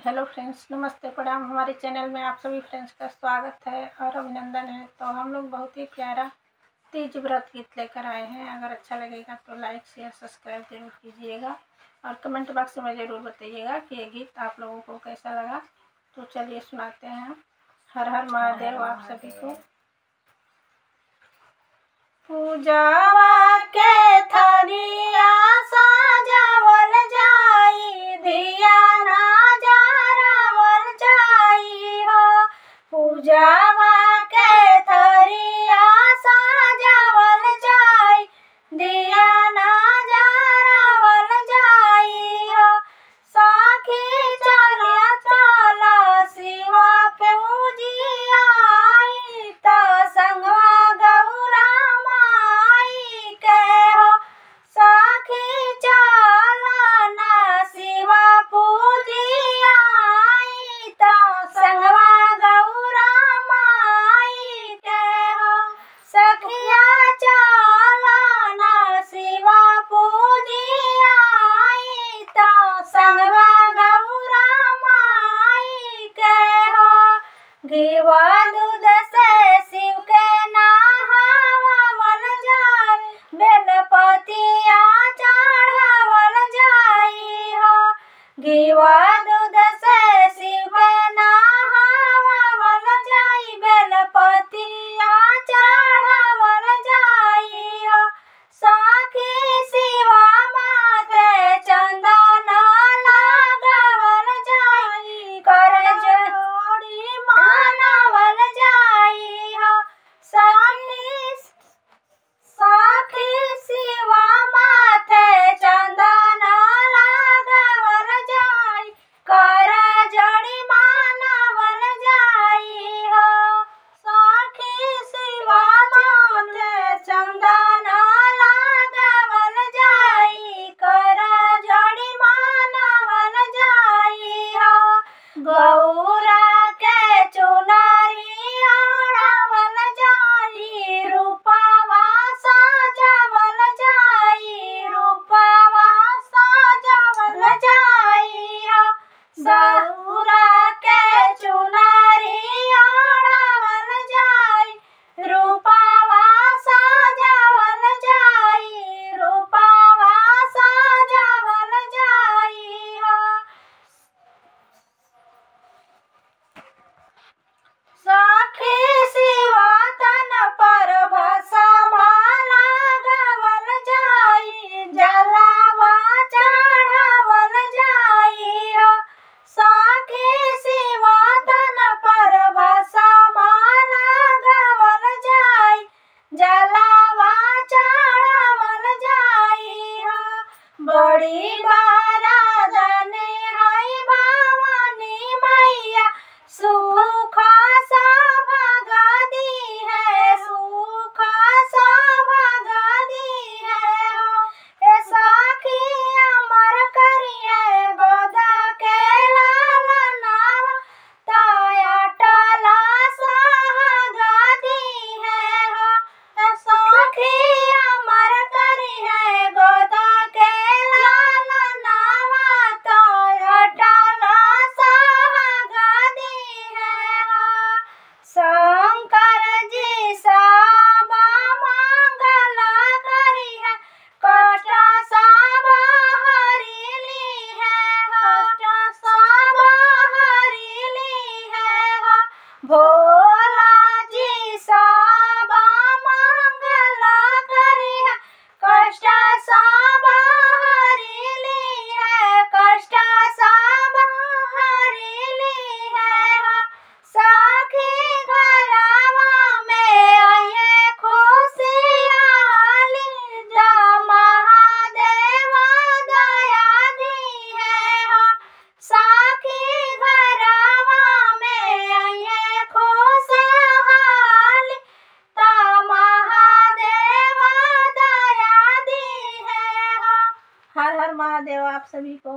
Hello friends, नमस्ते प्रणाम। हमारे चैनल में आप सभी फ्रेंड्स का स्वागत है और अभिनंदन है। तो हम लोग बहुत ही प्यारा तीज व्रत गीत लेकर आए हैं। अगर अच्छा लगेगा तो लाइक शेयर सब्सक्राइब जरूर कीजिएगा और कमेंट बॉक्स में ज़रूर बताइएगा कि ये गीत आप लोगों को कैसा लगा। तो चलिए सुनाते हैं। हर हर महादेव आप सभी को। पूजावा के थरिया सजावल जाई, दिया ना जरावल जाई हो। पूजावा के थरिया सजावल जाई, दिया ना जरावल जाई हो। साखी चलिया चला शिवा पूजिया आई, ता संगवा गौरा माई के हो। साखी चला ना शिवा पूजिया आई, ता संगवा गौरा माई के हो। सखिया चला ना शिवा पूजिया आई, ता संगवा गौरा माई के हो। घीवा दूध से शिव के नहावल जाई, बेलपतिया चढ़ावल जाई हो। घीवा दूध से शिव के नहावल जाई, बेलपतिया चढ़ावल जाई हो। साखी शिवा माथे चंदन लगावल जाई, कर जोड़ी मानवल जाई हो। साखी शिवा माथे चंदन लगावल जाई, कर जोड़ी मानवल जाई हो। साखी शिवा माथे चंदन लगावल जाई, कर जोड़ी मानवल जाई हो। गौरा के चुनरी ओढ़ावल जाई, रूपवा सजावल जाई, रूपवा सजावल जाई हो। गौरा के चुनरी ओढ़ावल जाई, रूपवा सजावल जाई, रूपवा सजावल जाई हो। साखी शिवा तन पर भस्म लगावल जाई, जलावा चढ़ावल जाई हो। साखी शिवा तन पर भस्म लगावल जाई, जलावा चढ़ावल जाई हो। बड़ी बारादने है भवानी मैया, सुख सौभाग्य दी है, सुख सौभाग्य दी है हो। ए साखी अमर करी है गोदा के लालनावा, ताया टला सुहाग दी है हो। ए साखी अमर करी है गोदा के लालनावा, ताया टला सुहाग दी है हो। शंकर जी सब मंगल करी है, कष्ट सब हरिली है, कष्ट सब हरिली है हो। भोला जी सब मंगल करी है, कष्ट सब हरिली है, कष्ट सब हरिली है हो। साखी घरवा में आये खुशियाली, ता महादेव दया दी है हो। साखी घरवा में आये खुशहाली, ता महादेव दया दी है हो। हर हर महादेव आप सभी को।